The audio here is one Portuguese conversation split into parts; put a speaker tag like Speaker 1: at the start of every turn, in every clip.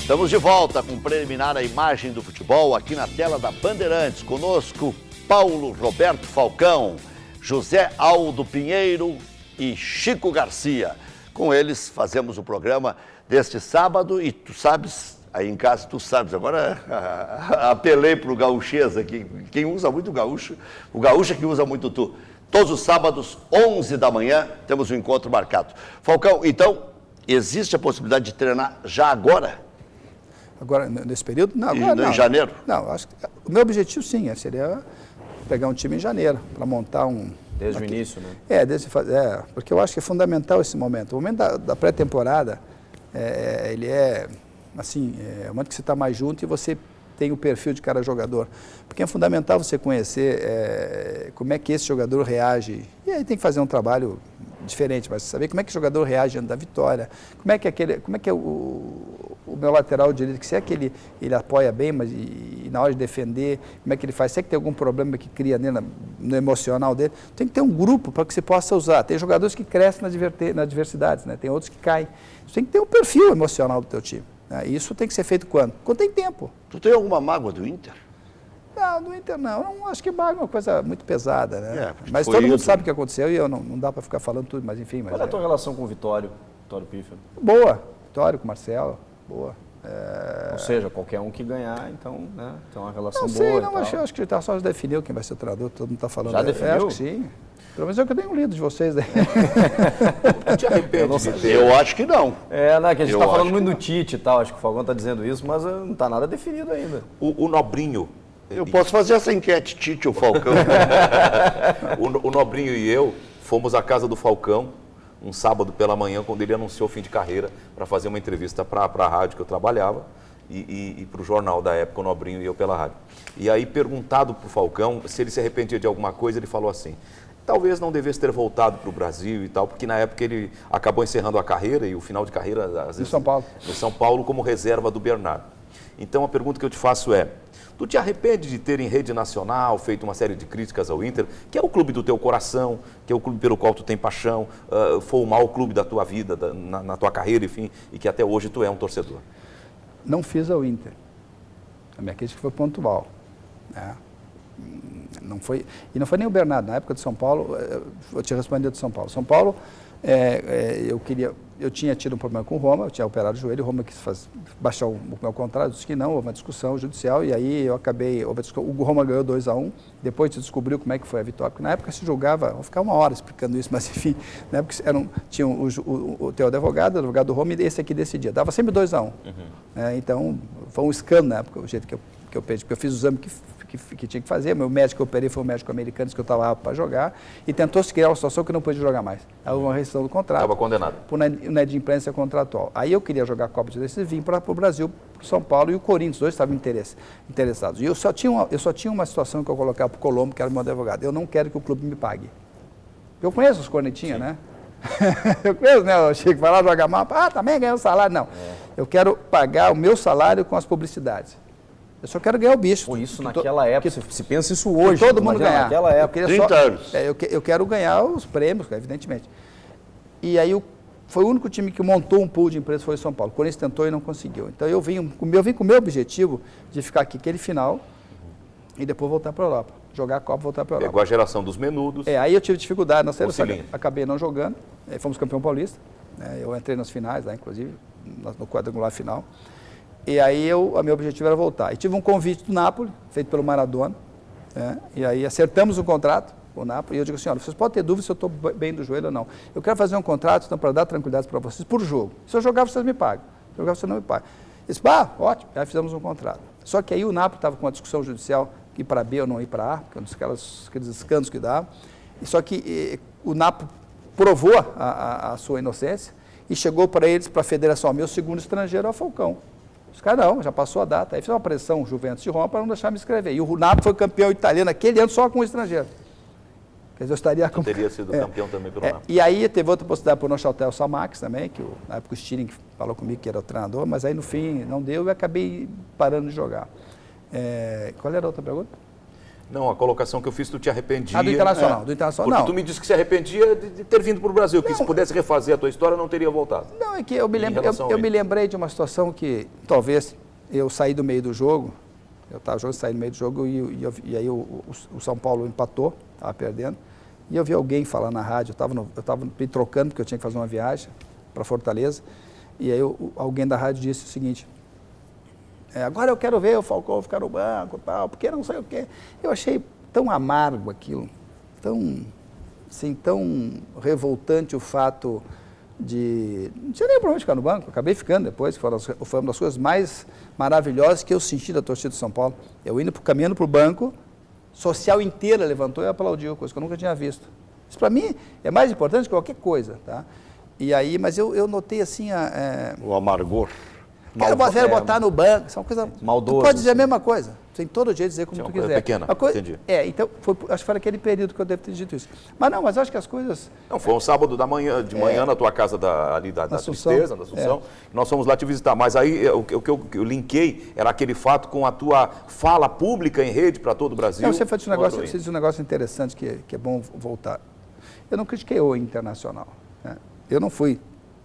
Speaker 1: Estamos de volta com preliminar a imagem do futebol aqui na tela da Bandeirantes. Conosco, Paulo Roberto Falcão, José Aldo Pinheiro e Chico Garcia. Com eles fazemos o programa deste sábado e tu sabes, aí em casa tu sabes, agora apelei para o gauchês aqui, quem usa muito o gaúcho é que usa muito tu. Todos os sábados, 11 da manhã, temos um encontro marcado. Falcão, então, existe a possibilidade de treinar já agora?
Speaker 2: Agora, nesse período? Não, agora não.
Speaker 1: Em janeiro?
Speaker 2: Não, acho que o meu objetivo, sim, seria pegar um time em janeiro, para montar um...
Speaker 3: Desde o início, né?
Speaker 2: Porque eu acho que é fundamental esse momento. O momento da pré-temporada, ele é, assim, o momento que você está mais junto e você tem o perfil de cada jogador. Porque é fundamental você conhecer como é que esse jogador reage. E aí tem que fazer um trabalho diferente, mas saber como é que o jogador reage diante da vitória, como é que o meu lateral direito, que se é que ele apoia bem, mas e na hora de defender, como é que ele faz, se é que tem algum problema que cria nele, no emocional dele, tem que ter um grupo para que você possa usar. Tem jogadores que crescem nas adversidades, né? Tem outros que caem. Você tem que ter um perfil emocional do teu time. Né? E isso tem que ser feito quando? Quando tem tempo.
Speaker 1: Tu tem alguma mágoa do Inter?
Speaker 2: Não, do Inter não. Eu não acho que mágoa é uma coisa muito pesada, né? Mas
Speaker 1: foi
Speaker 2: todo mundo
Speaker 1: isso,
Speaker 2: sabe o que aconteceu e não dá para ficar falando tudo, mas enfim.
Speaker 3: Qual é a tua relação com o Vitório Pífero?
Speaker 2: Boa. Vitório com o Marcelo, boa.
Speaker 3: Ou seja, qualquer um que ganhar, então, né, tem uma relação
Speaker 2: não
Speaker 3: boa.
Speaker 2: Sei, não, mas acho que ele só definiu quem vai ser o treinador, todo mundo está falando.
Speaker 3: Já definiu?
Speaker 2: Acho que sim. Pelo menos eu que tenho lido de vocês aí.
Speaker 1: Não te arrepende de ter? Eu acho que não.
Speaker 3: Né, que a gente está falando muito do Tite e tal, acho que o Falcão está dizendo isso, mas não está nada definido ainda.
Speaker 4: O Nobrinho...
Speaker 1: Eu posso fazer essa enquete, Tite ou Falcão.
Speaker 4: o Nobrinho e eu fomos à casa do Falcão um sábado pela manhã, quando ele anunciou o fim de carreira, para fazer uma entrevista para a rádio que eu trabalhava e para o jornal da época, o Nobrinho e eu pela rádio. E aí, perguntado para o Falcão se ele se arrependia de alguma coisa, ele falou assim: talvez não devesse ter voltado para o Brasil e tal, porque na época ele acabou encerrando a carreira e o final de carreira, às vezes, no São Paulo, como reserva do Bernardo. Então, a pergunta que eu te faço é: tu te arrepende de ter em rede nacional feito uma série de críticas ao Inter, que é o clube do teu coração, que é o clube pelo qual tu tem paixão, foi o maior clube da tua vida, na tua carreira, enfim, e que até hoje tu é um torcedor?
Speaker 2: Não fiz ao Inter. A minha crítica foi pontual. Né? Não foi nem o Bernardo. Na época de São Paulo, eu tinha respondido de São Paulo. São Paulo, eu tinha tido um problema com o Roma, eu tinha operado o joelho, o Roma quis baixar o meu contrato, disse que não, houve uma discussão judicial e aí eu acabei, o Roma ganhou 2-1, depois se descobriu como é que foi a vitória, porque na época se julgava, vou ficar uma hora explicando isso, mas enfim, na época tinha o teu advogado do Roma e esse aqui decidia, dava sempre 2-1, então foi um escândalo na época, o jeito que eu pedi, porque eu fiz o exame que tinha que fazer, meu médico que eu operei foi um médico americano, disse que eu estava apto para jogar, e tentou se criar uma situação que eu não podia jogar mais. Aí houve uma rescisão do contrato.
Speaker 4: Estava condenado.
Speaker 2: Por inadimplência contratual. Aí eu queria jogar a Copa de Decisão e vim para o Brasil, para São Paulo, e o Corinthians, os dois estavam interessados. E eu só tinha uma situação que eu colocava para o Colombo, que era meu advogado. Eu não quero que o clube me pague. Eu conheço os cornetinhas, né? Eu conheço, né? O Chico vai lá jogar mal, também ganhou salário. Não. Eu quero pagar o meu salário com as publicidades. Eu só quero ganhar o bicho.
Speaker 3: Por isso, naquela época, se pensa isso hoje.
Speaker 2: Todo mundo ganhar.
Speaker 3: Naquela época.
Speaker 1: 30 anos.
Speaker 2: Eu quero ganhar os prêmios, evidentemente. E aí foi o único time que montou um pool de empresas, foi o São Paulo. O Corinthians tentou e não conseguiu. Então eu vim com o meu objetivo de ficar aqui aquele final e depois voltar para a Europa. Jogar a Copa e voltar para a Europa.
Speaker 4: Pegou a geração dos menudos.
Speaker 2: Aí eu tive dificuldade na seleção, acabei não jogando. Aí fomos campeão paulista. Eu entrei nas finais lá, inclusive, no quadrangular final. E aí o meu objetivo era voltar. E tive um convite do Napoli, feito pelo Maradona, e aí acertamos o contrato com o Napoli, e eu digo assim, olha, vocês podem ter dúvida se eu estou bem do joelho ou não. Eu quero fazer um contrato então, para dar tranquilidade para vocês por jogo. Se eu jogar, vocês me pagam. Se eu jogar, vocês não me pagam. Eles ótimo, já fizemos um contrato. Só que aí o Napoli estava com uma discussão judicial, ir para B ou não ir para A, aqueles escândalos que dava. Só que o Napoli provou a sua inocência e chegou para eles, para a federação, meu segundo estrangeiro é o Falcão. Os caras não, já passou a data. Aí fez uma pressão, Juventus de Roma, para não deixar me inscrever. E o Napoli foi campeão italiano aquele ano só com o estrangeiro. Quer dizer, eu estaria...
Speaker 4: Teria sido campeão também pelo Napoli.
Speaker 2: E aí teve outra possibilidade para o Neuchâtel Samax também, que na época o Stirling falou comigo que era o treinador, mas aí no fim não deu e eu acabei parando de jogar. Qual era a outra pergunta?
Speaker 4: Não, a colocação que eu fiz, tu te arrependia.
Speaker 2: Do Internacional. Do Internacional,
Speaker 4: porque
Speaker 2: não.
Speaker 4: tu me disse que se arrependia de ter vindo para o Brasil, que se pudesse refazer a tua história, não teria voltado.
Speaker 2: Não, é que eu me lembrei de uma situação que talvez eu saí do meio do jogo, eu estava saí do meio do jogo e aí o São Paulo empatou, estava perdendo, e eu vi alguém falar na rádio, eu estava me trocando porque eu tinha que fazer uma viagem para Fortaleza, e aí alguém da rádio disse o seguinte: agora eu quero ver o Falcão ficar no banco, tal, porque não sei o quê. Eu achei tão amargo aquilo, tão revoltante o fato de... Não tinha nem problema de ficar no banco, acabei ficando depois, que foi uma das coisas mais maravilhosas que eu senti da torcida do São Paulo. Eu indo caminhando para o banco, social inteira levantou e aplaudiu, coisa que eu nunca tinha visto. Isso para mim é mais importante que qualquer coisa, tá? E aí, mas eu notei assim
Speaker 1: o amargor.
Speaker 2: Quero botar no banco, isso é uma coisa...
Speaker 3: Maldoso.
Speaker 2: Tu pode dizer a mesma coisa, tem todo jeito de dizer como tu quiser.
Speaker 4: Pequena, entendi.
Speaker 2: Então, acho que foi naquele período que eu devo ter dito isso. Mas eu acho que as coisas...
Speaker 4: Não, foi um sábado de manhã na tua casa ali da Tristeza, da Assunção. Nós fomos lá te visitar, mas aí o que eu linkei era aquele fato com a tua fala pública em rede para todo o Brasil.
Speaker 2: Você disse um negócio interessante que é bom voltar. Eu não critiquei o Internacional, né? Eu não fui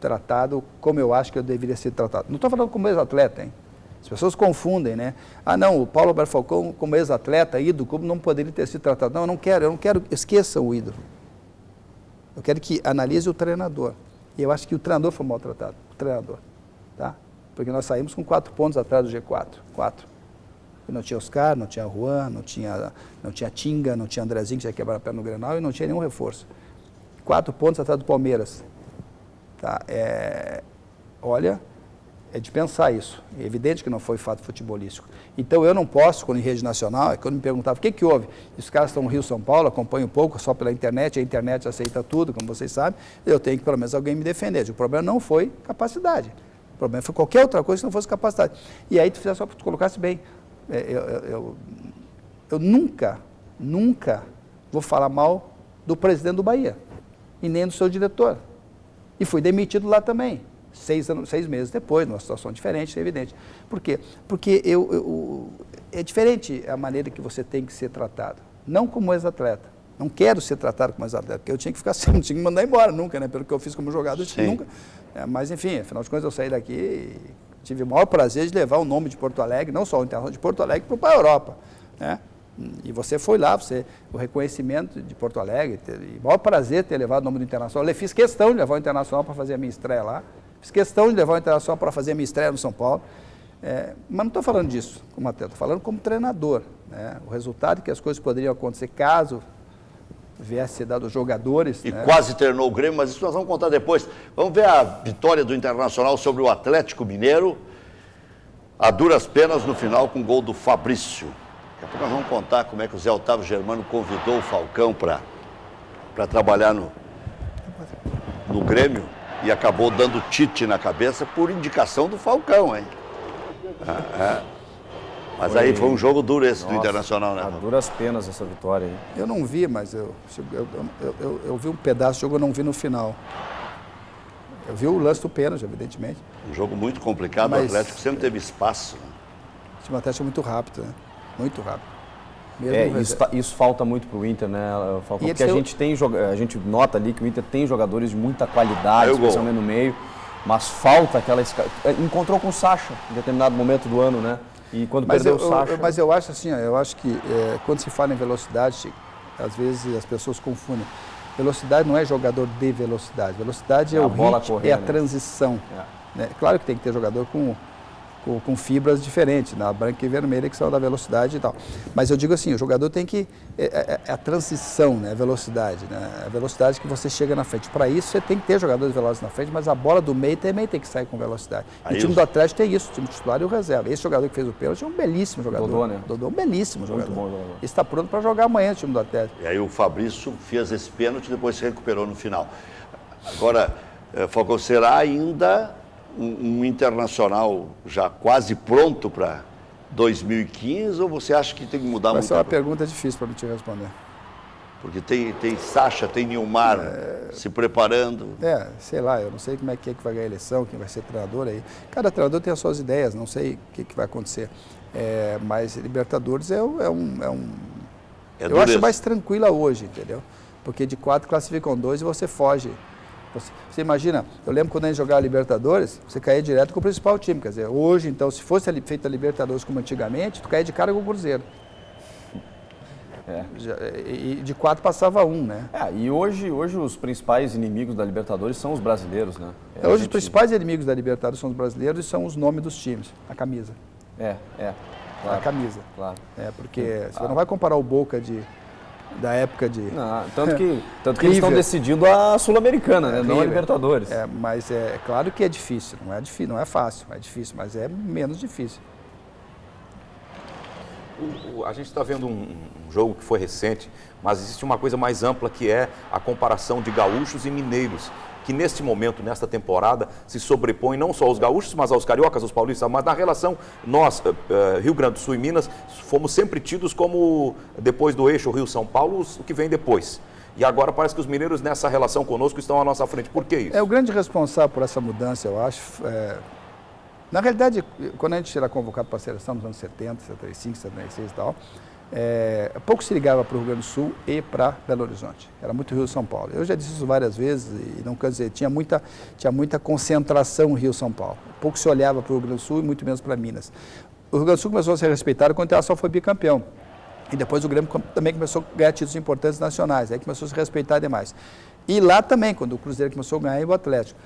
Speaker 2: tratado como eu acho que eu deveria ser tratado. Não estou falando como ex-atleta, hein? As pessoas confundem, né? Não, o Paulo Roberto Falcão, como ex-atleta, ídolo, como não poderia ter sido tratado. Não, eu não quero, esqueçam o ídolo. Eu quero que analise o treinador. E eu acho que o treinador foi maltratado, o treinador, tá? Porque nós saímos com 4 pontos atrás do G4, 4. E não tinha Oscar, não tinha Juan, não tinha Tinga, não tinha Andrezinho, que tinha quebrado a perna no Grenal, e não tinha nenhum reforço. 4 pontos atrás do Palmeiras. Tá? Olha, é de pensar isso. É evidente que não foi fato futebolístico. Então eu não posso, quando em rede nacional, quando me perguntava o que houve, os caras estão no Rio São Paulo, acompanham um pouco só pela internet, a internet aceita tudo, como vocês sabem, eu tenho que pelo menos alguém me defender. O problema não foi capacidade. O problema foi qualquer outra coisa que não fosse capacidade. E aí tu fizesse só para tu colocasse bem. Eu nunca vou falar mal do presidente do Bahia e nem do seu diretor. E fui demitido lá também, 6 meses depois, numa situação diferente, é evidente. Por quê? Porque é diferente a maneira que você tem que ser tratado. Não como ex-atleta. Não quero ser tratado como ex-atleta, porque eu tinha que ficar assim, não tinha que mandar embora nunca, né? Pelo que eu fiz como jogador, nunca. Mas, enfim, afinal de contas, eu saí daqui e tive o maior prazer de levar o nome de Porto Alegre, não só o Internacional de Porto Alegre, para a Europa, né? E você foi lá, o reconhecimento de Porto Alegre, o maior prazer ter levado o nome do Internacional. Eu fiz questão de levar o Internacional para fazer a minha estreia lá, fiz questão de levar o Internacional para fazer a minha estreia no São Paulo. Mas não estou falando disso como atleta, estou falando como treinador, né? O resultado que as coisas poderiam acontecer caso viesse dado os jogadores.
Speaker 1: E
Speaker 2: né?
Speaker 1: quase terminou o Grêmio, mas isso nós vamos contar depois. Vamos ver a vitória do Internacional sobre o Atlético Mineiro, a duras penas no final com o gol do Fabrício. Daqui a pouco nós vamos contar como é que o Zé Otávio Germano convidou o Falcão para trabalhar no Grêmio e acabou dando Tite na cabeça por indicação do Falcão, hein? Mas aí foi um jogo duro esse do Internacional, né?
Speaker 3: A duras penas essa vitória aí.
Speaker 2: Eu não vi, mas eu vi um pedaço do jogo, eu não vi no final. Eu vi o lance do pênalti, evidentemente.
Speaker 1: Um jogo muito complicado, o Atlético sempre teve espaço. Né?
Speaker 2: O time Atlético é muito rápido, né? Muito rápido.
Speaker 3: Isso falta muito para o Inter, né, Falcão? Porque a gente nota ali que o Inter tem jogadores de muita qualidade, especialmente no meio, mas falta aquela... Encontrou com o Sacha em determinado momento do ano, né? E quando perdeu o Sacha...
Speaker 2: Mas eu acho assim, eu acho que quando se fala em velocidade, às vezes as pessoas confundem. Velocidade não é jogador de velocidade. Velocidade é o ritmo, é a transição. Né? Claro que tem que ter jogador com fibras diferentes, na branca e vermelha, que são da velocidade e tal. Mas eu digo assim, o jogador tem que... É a transição, né? A velocidade, né? A velocidade que você chega na frente. Para isso, você tem que ter jogadores velozes na frente, mas a bola do meio também tem que sair com velocidade. E o time do Atlético tem isso, o time titular e o reserva. Esse jogador que fez o pênalti é um belíssimo jogador.
Speaker 3: Dodô, né?
Speaker 2: Dodô é um belíssimo jogador.
Speaker 3: Muito bom jogador.
Speaker 2: Ele está pronto para jogar amanhã o time do Atlético.
Speaker 1: E aí o Fabrício fez esse pênalti e depois se recuperou no final. Agora, Falcão, será ainda um Internacional já quase pronto para 2015 ou você acha que tem que mudar muito?
Speaker 2: Essa é uma pergunta difícil para me te responder.
Speaker 1: Porque tem Sacha, tem Nilmar se preparando.
Speaker 2: Sei lá, eu não sei como é que vai ganhar a eleição, quem vai ser treinador aí. Cada treinador tem as suas ideias, não sei o que vai acontecer. Mas Libertadores é Eu acho mais tranquila hoje, entendeu? Porque de 4 classificam 2 e você foge. Você imagina, eu lembro quando a gente jogava Libertadores, você caía direto com o principal time. Quer dizer, hoje, então, se fosse feita a Libertadores como antigamente, tu caía de cara com o Cruzeiro. E de 4 passava 1, né?
Speaker 3: E hoje os principais inimigos da Libertadores são os brasileiros, né?
Speaker 2: Hoje os principais inimigos da Libertadores são os brasileiros e são os nomes dos times, a camisa.
Speaker 3: Claro,
Speaker 2: a camisa.
Speaker 3: Claro.
Speaker 2: Porque você não vai comparar o Boca da época de...
Speaker 3: Não, tanto que eles estão decidindo a Sul-Americana, né? Não a Libertadores.
Speaker 2: Mas é claro que é difícil, não é fácil, é difícil, mas é menos difícil.
Speaker 4: A gente está vendo um jogo que foi recente, mas existe uma coisa mais ampla que é a comparação de gaúchos e mineiros, que neste momento, nesta temporada, se sobrepõe não só aos gaúchos, mas aos cariocas, aos paulistas, mas na relação, nós, Rio Grande do Sul e Minas, fomos sempre tidos como, depois do eixo Rio-São Paulo, o que vem depois. E agora parece que os mineiros nessa relação conosco estão à nossa frente. Por que isso?
Speaker 2: O grande responsável por essa mudança, eu acho, na realidade, quando a gente era convocado para a seleção nos anos 70, 75, 76 e tal, pouco se ligava para o Rio Grande do Sul e para Belo Horizonte. Era muito Rio-São Paulo. Eu já disse isso várias vezes e não quer dizer, tinha muita concentração Rio-São Paulo. Pouco se olhava para o Rio Grande do Sul e muito menos para Minas. O Rio Grande do Sul começou a ser respeitado quando o Internacional foi bicampeão. E depois o Grêmio também começou a ganhar títulos importantes nacionais, aí começou a se respeitar demais. E lá também, quando o Cruzeiro começou a ganhar, e o Atlético.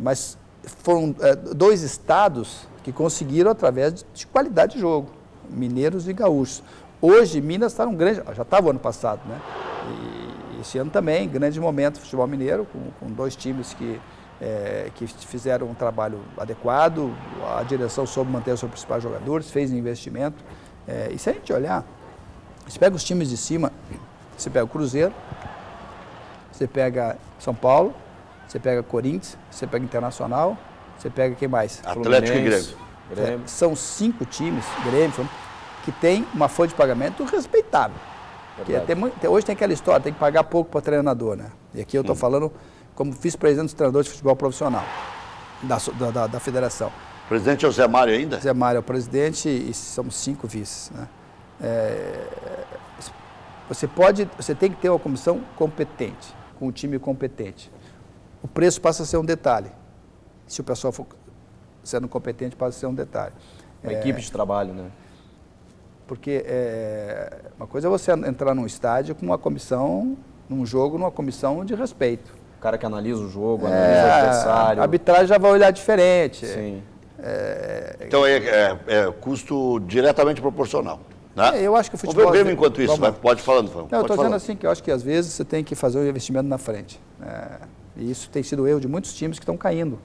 Speaker 2: Mas foram 2 estados que conseguiram através de qualidade de jogo, mineiros e gaúchos. Hoje, Minas está já estava o ano passado, né? E esse ano também, grande momento do futebol mineiro, com 2 times que fizeram um trabalho adequado, a direção soube manter os seus principais jogadores, fez investimento. E se a gente olhar, você pega os times de cima, você pega o Cruzeiro, você pega São Paulo, você pega Corinthians, você pega Internacional, você pega quem mais?
Speaker 1: Atlético e Grêmio.
Speaker 2: São 5 times, Grêmio, que tem uma folha de pagamento respeitável. Hoje tem aquela história, tem que pagar pouco para treinador, né? E aqui eu estou falando como vice-presidente dos treinadores de futebol profissional da federação.
Speaker 1: O presidente é o Zé Mário ainda?
Speaker 2: Zé Mário é o presidente e somos 5 vices, né? Você tem que ter uma comissão competente, com um time competente. O preço passa a ser um detalhe. Se o pessoal for sendo competente, passa a ser um detalhe.
Speaker 3: Uma equipe de trabalho, né?
Speaker 2: Porque uma coisa é você entrar num estádio com uma comissão, num jogo, numa comissão de respeito.
Speaker 3: O cara que analisa o jogo, analisa o adversário.
Speaker 2: A arbitragem já vai olhar diferente.
Speaker 3: Sim.
Speaker 1: Então é custo diretamente proporcional. Né?
Speaker 2: Eu acho que o futebol...
Speaker 1: Vamos ver o Grêmio enquanto isso, pode falando.
Speaker 2: Eu estou dizendo assim que eu acho que às vezes você tem que fazer um investimento na frente. E isso tem sido o erro de muitos times que estão caindo.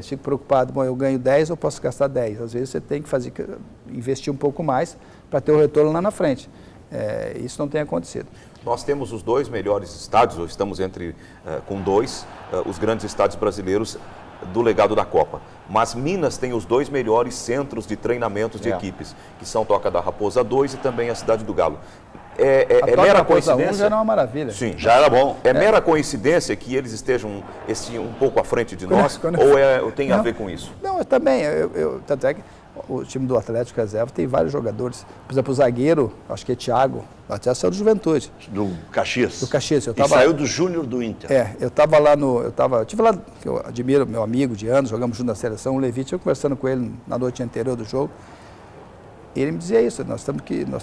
Speaker 2: Fico preocupado, eu ganho 10, eu posso gastar 10. Às vezes você tem que investir um pouco mais para ter o retorno lá na frente. Isso não tem acontecido.
Speaker 4: Nós temos os 2 melhores estádios, ou estamos com 2, os grandes estádios brasileiros do legado da Copa. Mas Minas tem os 2 melhores centros de treinamentos de equipes, que são Toca da Raposa 2 e também a Cidade do Galo. É mera coincidência?
Speaker 2: Já era uma maravilha.
Speaker 4: Sim, já era bom. É mera coincidência que eles estejam um pouco à frente de nós, ou tem a ver com isso?
Speaker 2: Não, também. Tanto é que o time do Atlético Reserva tem vários jogadores. Por exemplo, o zagueiro, acho que é Thiago, até saiu do Juventude.
Speaker 1: Do Caxias.
Speaker 2: Do Caxias.
Speaker 1: E saiu do Júnior do Inter.
Speaker 2: Eu estava lá eu tive lá, eu admiro meu amigo de anos, jogamos junto na seleção, o Levi, eu conversando com ele na noite anterior do jogo. E ele me dizia isso, nós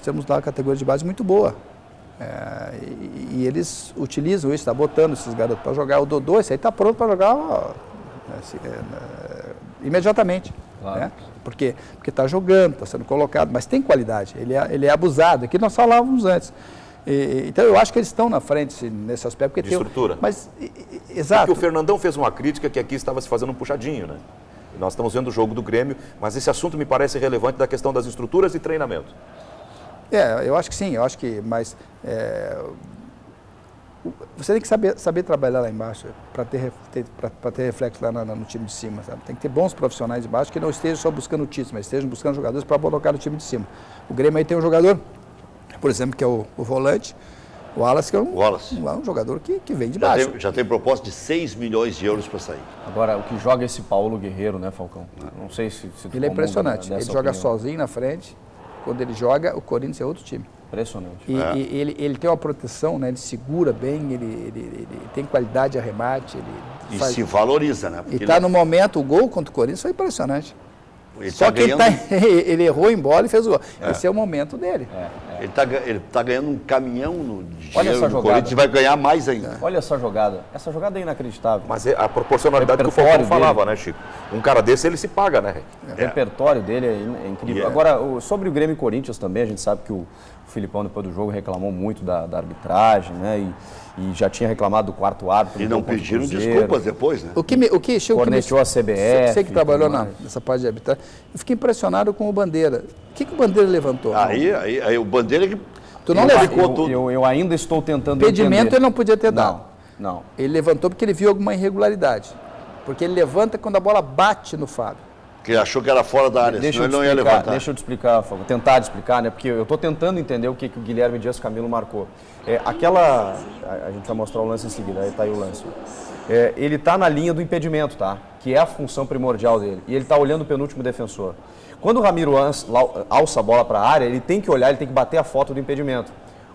Speaker 2: temos lá uma categoria de base muito boa. E eles utilizam isso, está botando esses garotos para jogar. O Dodô, esse aí está pronto para jogar imediatamente. Claro. Né? Porque está jogando, está sendo colocado, mas tem qualidade, ele é abusado, aqui nós falávamos antes. Então eu acho que eles estão na frente nesse aspecto. Porque
Speaker 4: de estrutura.
Speaker 2: Exato.
Speaker 4: Porque o Fernandão fez uma crítica que aqui estava se fazendo um puxadinho, né? Nós estamos vendo o jogo do Grêmio, mas esse assunto me parece relevante da questão das estruturas e treinamento.
Speaker 2: Eu acho que sim, mas você tem que saber trabalhar lá embaixo para ter reflexo lá no time de cima. Sabe? Tem que ter bons profissionais embaixo que não estejam só buscando títulos, mas estejam buscando jogadores para colocar no time de cima. O Grêmio aí tem um jogador, por exemplo, que é o volante, o Wallace, que é um jogador que vem de baixo.
Speaker 1: Já tem proposta de 6 milhões de euros para sair.
Speaker 3: Agora, o que joga é esse Paulo Guerreiro, né, Falcão? Não sei se
Speaker 2: ele é impressionante. Ele joga sozinho na frente. Quando ele joga, o Corinthians é outro time.
Speaker 3: Impressionante.
Speaker 2: E ele tem uma proteção, né? Ele segura bem, ele tem qualidade de arremate.
Speaker 1: E se valoriza, né?
Speaker 2: Porque e está no momento, o gol contra o Corinthians foi impressionante.
Speaker 1: Só
Speaker 2: que ele errou em bola e fez o gol. Esse é o momento dele.
Speaker 1: Ele tá ganhando um caminhão no
Speaker 3: dinheiro do
Speaker 1: Corinthians e vai ganhar mais ainda.
Speaker 3: Olha essa jogada. Essa jogada é inacreditável.
Speaker 4: Mas é a proporcionalidade que o Falcão falava, né, Chico? Um cara desse, ele se paga, né?
Speaker 3: O repertório dele é incrível. Agora, sobre o Grêmio e Corinthians também, a gente sabe que o Filipão, depois do jogo, reclamou muito da arbitragem, né? E já tinha reclamado do quarto árbitro.
Speaker 1: E não pediram desculpas depois, né?
Speaker 3: Corneteou a CBF.
Speaker 2: Você que trabalhou nessa parte de arbitragem. Eu fiquei impressionado com o Bandeira. O que o Bandeira levantou?
Speaker 1: Aí o Bandeira que...
Speaker 2: Tu não
Speaker 1: levantou tudo.
Speaker 3: Eu ainda estou tentando
Speaker 2: impedimento ele não podia ter dado.
Speaker 3: Não.
Speaker 2: Ele levantou porque ele viu alguma irregularidade. Porque ele levanta quando a bola bate no Fábio.
Speaker 1: Que achou que era fora da área, senão ele não ia levantar.
Speaker 3: Deixa eu te explicar, tentar te explicar, né? Porque eu estou tentando entender o que o Guilherme Dias Camilo marcou. A gente vai mostrar o lance em seguida, aí está aí o lance. Ele está na linha do impedimento, tá? Que é a função primordial dele. E ele está olhando o penúltimo defensor. Quando o Ramiro alça a bola para a área, ele tem que olhar, ele tem que bater a foto do impedimento.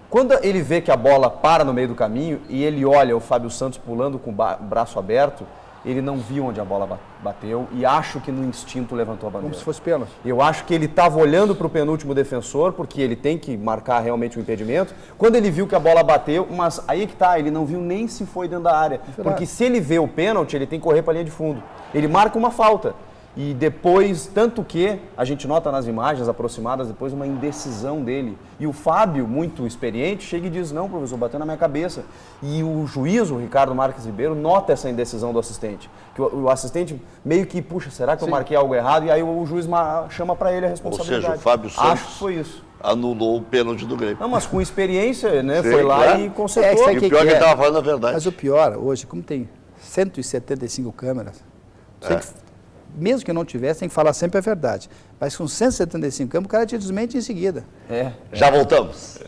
Speaker 3: Quando ele vê que a bola para no meio do caminho e ele olha o Fábio Santos pulando com o braço aberto, ele não viu onde a bola bateu e acho que no instinto levantou a bandeira.
Speaker 2: Como se fosse pênalti.
Speaker 3: Eu acho que ele estava olhando para o penúltimo defensor, porque ele tem que marcar realmente o impedimento. Quando ele viu que a bola bateu, mas aí que tá, ele não viu nem se foi dentro da área. Porque se ele vê o pênalti, ele tem que correr para a linha de fundo. Ele marca uma falta. E depois, tanto que a gente nota nas imagens aproximadas, depois uma indecisão dele. E o Fábio, muito experiente, chega e diz, não, professor, bateu na minha cabeça. E o juiz, o Ricardo Marques Ribeiro, nota essa indecisão do assistente. Que o assistente meio que, puxa, será que eu marquei algo errado? E aí o juiz chama para ele a responsabilidade.
Speaker 1: Ou seja, o Fábio Santos
Speaker 3: acho que foi isso.
Speaker 1: Anulou o pênalti do Grêmio.
Speaker 3: Não, mas com experiência, né? Foi lá e consertou.
Speaker 1: E o pior é que ele estava falando a verdade.
Speaker 2: Mas o pior, hoje, como tem 175 câmeras, mesmo que não tivesse, tem que falar sempre a verdade. Mas com 175 câmeras, o cara te desmente em seguida.
Speaker 1: Já voltamos.